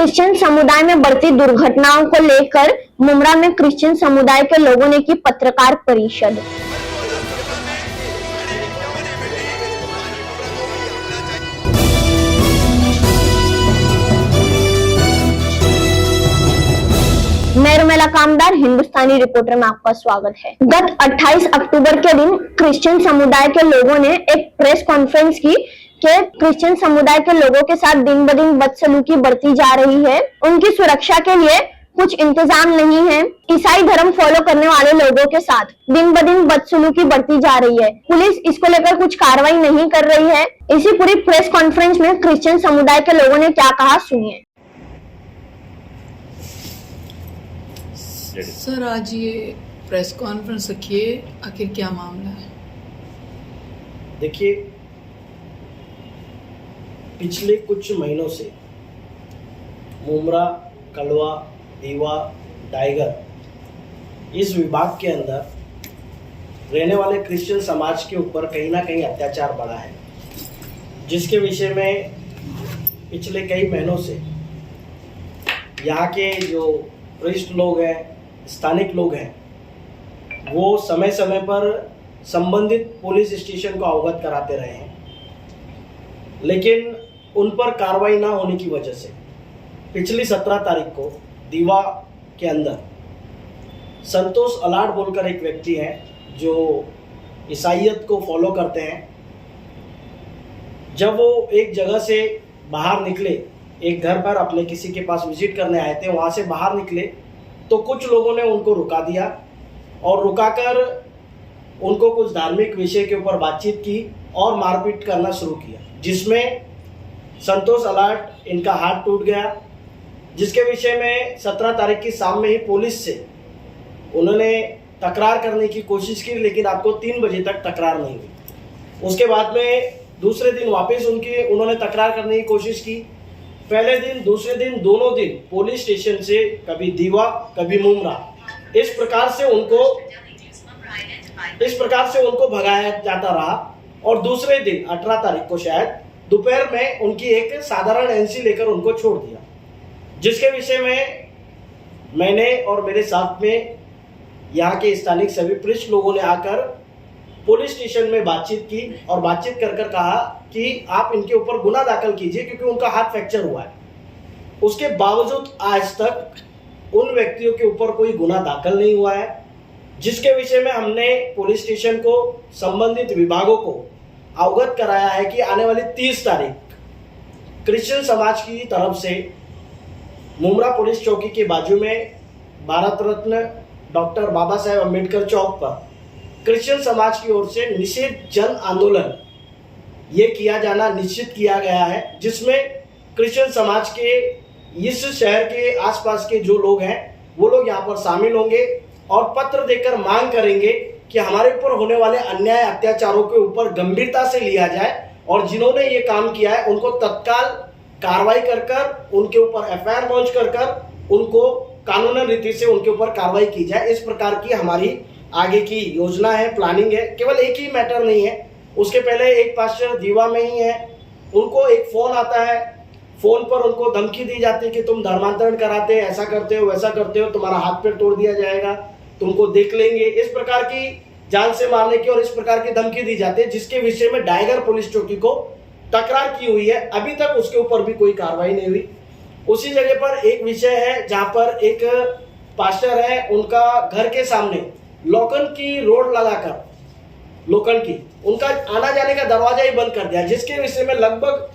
Christian समुदाय में बढ़ती दुर्घटनाओं को लेकर मुमरा में क्रिश्चियन समुदाय के लोगों ने की पत्रकार परिषद। मैं रुमेला कामदार, हिंदुस्तानी रिपोर्टर में आपका स्वागत है। गत 28 अक्टूबर के दिन क्रिश्चियन समुदाय के लोगों ने एक प्रेस कॉन्फ्रेंस की कि क्रिश्चियन समुदाय के लोगों के साथ दिन ब दिन बदसलूकी बढ़ती जा रही है। उनकी सुरक्षा के लिए कुछ इंतजाम नहीं है। ईसाई धर्म फॉलो करने वाले लोगों के साथ दिन ब दिन बदसलूकी बढ़ती जा रही है। पुलिस इसको लेकर कुछ कार्रवाई नहीं कर रही है। इसी पूरी प्रेस कॉन्फ्रेंस में क्रिश्चियन समुदाय के लोगों ने क्या कहा, सुनिए। सर, आज ये प्रेस कॉन्फ्रेंस रखिए, आखिर क्या मामला है? देखिए, पिछले कुछ महीनों से मुमरा, कलवा, दीवा, टाइगर इस विभाग के अंदर रहने वाले क्रिश्चियन समाज के ऊपर कहीं ना कहीं अत्याचार बढ़ा है, जिसके विषय में पिछले कई महीनों से यहाँ के जो वरिष्ठ लोग हैं, स्थानिक लोग हैं, वो समय समय पर संबंधित पुलिस स्टेशन को अवगत कराते रहे हैं, लेकिन उन पर कार्रवाई ना होने की वजह से पिछली 17 तारीख को दीवा के अंदर संतोष अलाट बोलकर एक व्यक्ति है जो ईसाइयत को फॉलो करते हैं। जब वो एक जगह से बाहर निकले, एक घर पर अपने किसी के पास विजिट करने आए थे, वहाँ से बाहर निकले तो कुछ लोगों ने उनको रुका दिया और रुकाकर उनको कुछ धार्मिक विषय के ऊपर बातचीत की और मारपीट करना शुरू किया, जिसमें संतोष अलाट इनका हाथ टूट गया, जिसके विषय में 17 तारीख की शाम में ही पुलिस से उन्होंने तकरार करने की कोशिश की, लेकिन आपको 3 बजे तक तकरार नहीं हुई। उसके बाद में दूसरे दिन वापस उन्होंने तकरार करने की कोशिश की। पहले दिन, दूसरे दिन, दोनों दिन पुलिस स्टेशन से कभी दीवा कभी मुमरा इस प्रकार से उनको भगाया जाता रहा। और दूसरे दिन 18 तारीख को शायद दोपहर में उनकी एक साधारण एनसी लेकर उनको छोड़ दिया, जिसके विषय में मैंने और मेरे साथ में यहाँ के स्थानिक सभी पुलिस लोगों ने आकर पुलिस स्टेशन में बातचीत की और बातचीत कर कहा कि आप इनके ऊपर गुना दाखिल कीजिए, क्योंकि उनका हाथ फ्रैक्चर हुआ है। उसके बावजूद आज तक उन व्यक्तियों के ऊपर कोई गुना दाखिल नहीं हुआ है, जिसके विषय में हमने पुलिस स्टेशन को, संबंधित विभागों को अवगत कराया है कि आने वाली 30 तारीख क्रिश्चियन समाज की तरफ से मुमरा पुलिस चौकी के बाजू में भारत रत्न डॉक्टर बाबा साहेब अम्बेडकर चौक पर क्रिश्चियन समाज की ओर से निषेध जन आंदोलन ये किया जाना निश्चित किया गया है, जिसमें क्रिश्चियन समाज के इस शहर के आसपास के जो लोग हैं वो लोग यहाँ पर शामिल होंगे और पत्र देकर मांग करेंगे कि हमारे ऊपर होने वाले अन्याय अत्याचारों के ऊपर गंभीरता से लिया जाए और जिन्होंने ये काम किया है उनको तत्काल कार्रवाई कर उनके ऊपर एफआईआर लॉन्च कर उनको कानूनी रीति से उनके ऊपर कार्रवाई की जाए। इस प्रकार की हमारी आगे की योजना है, प्लानिंग है। केवल एक ही मैटर नहीं है, उसके पहले एक पास्टर दीवा में ही है, उनको एक फोन आता है, फोन पर उनको धमकी दी जाती है कि तुम धर्मांतरण कराते, ऐसा करते हो, वैसा करते हो, तुम्हारा हाथ पैर तोड़ दिया जाएगा, तुमको देख लेंगे, इस प्रकार की जान से मारने की और इस प्रकार की धमकी दी जाती है, जिसके विषय में टाइगर पुलिस चौकी को तकरार की हुई है। अभी तक उसके ऊपर भी कोई कार्रवाई नहीं हुई। उसी जगह पर एक विषय है जहां पर एक पास्टर है, उनका घर के सामने लोखंड की रोड लगाकर उनका आना जाने का दरवाजा ही बंद कर दिया, जिसके विषय में लगभग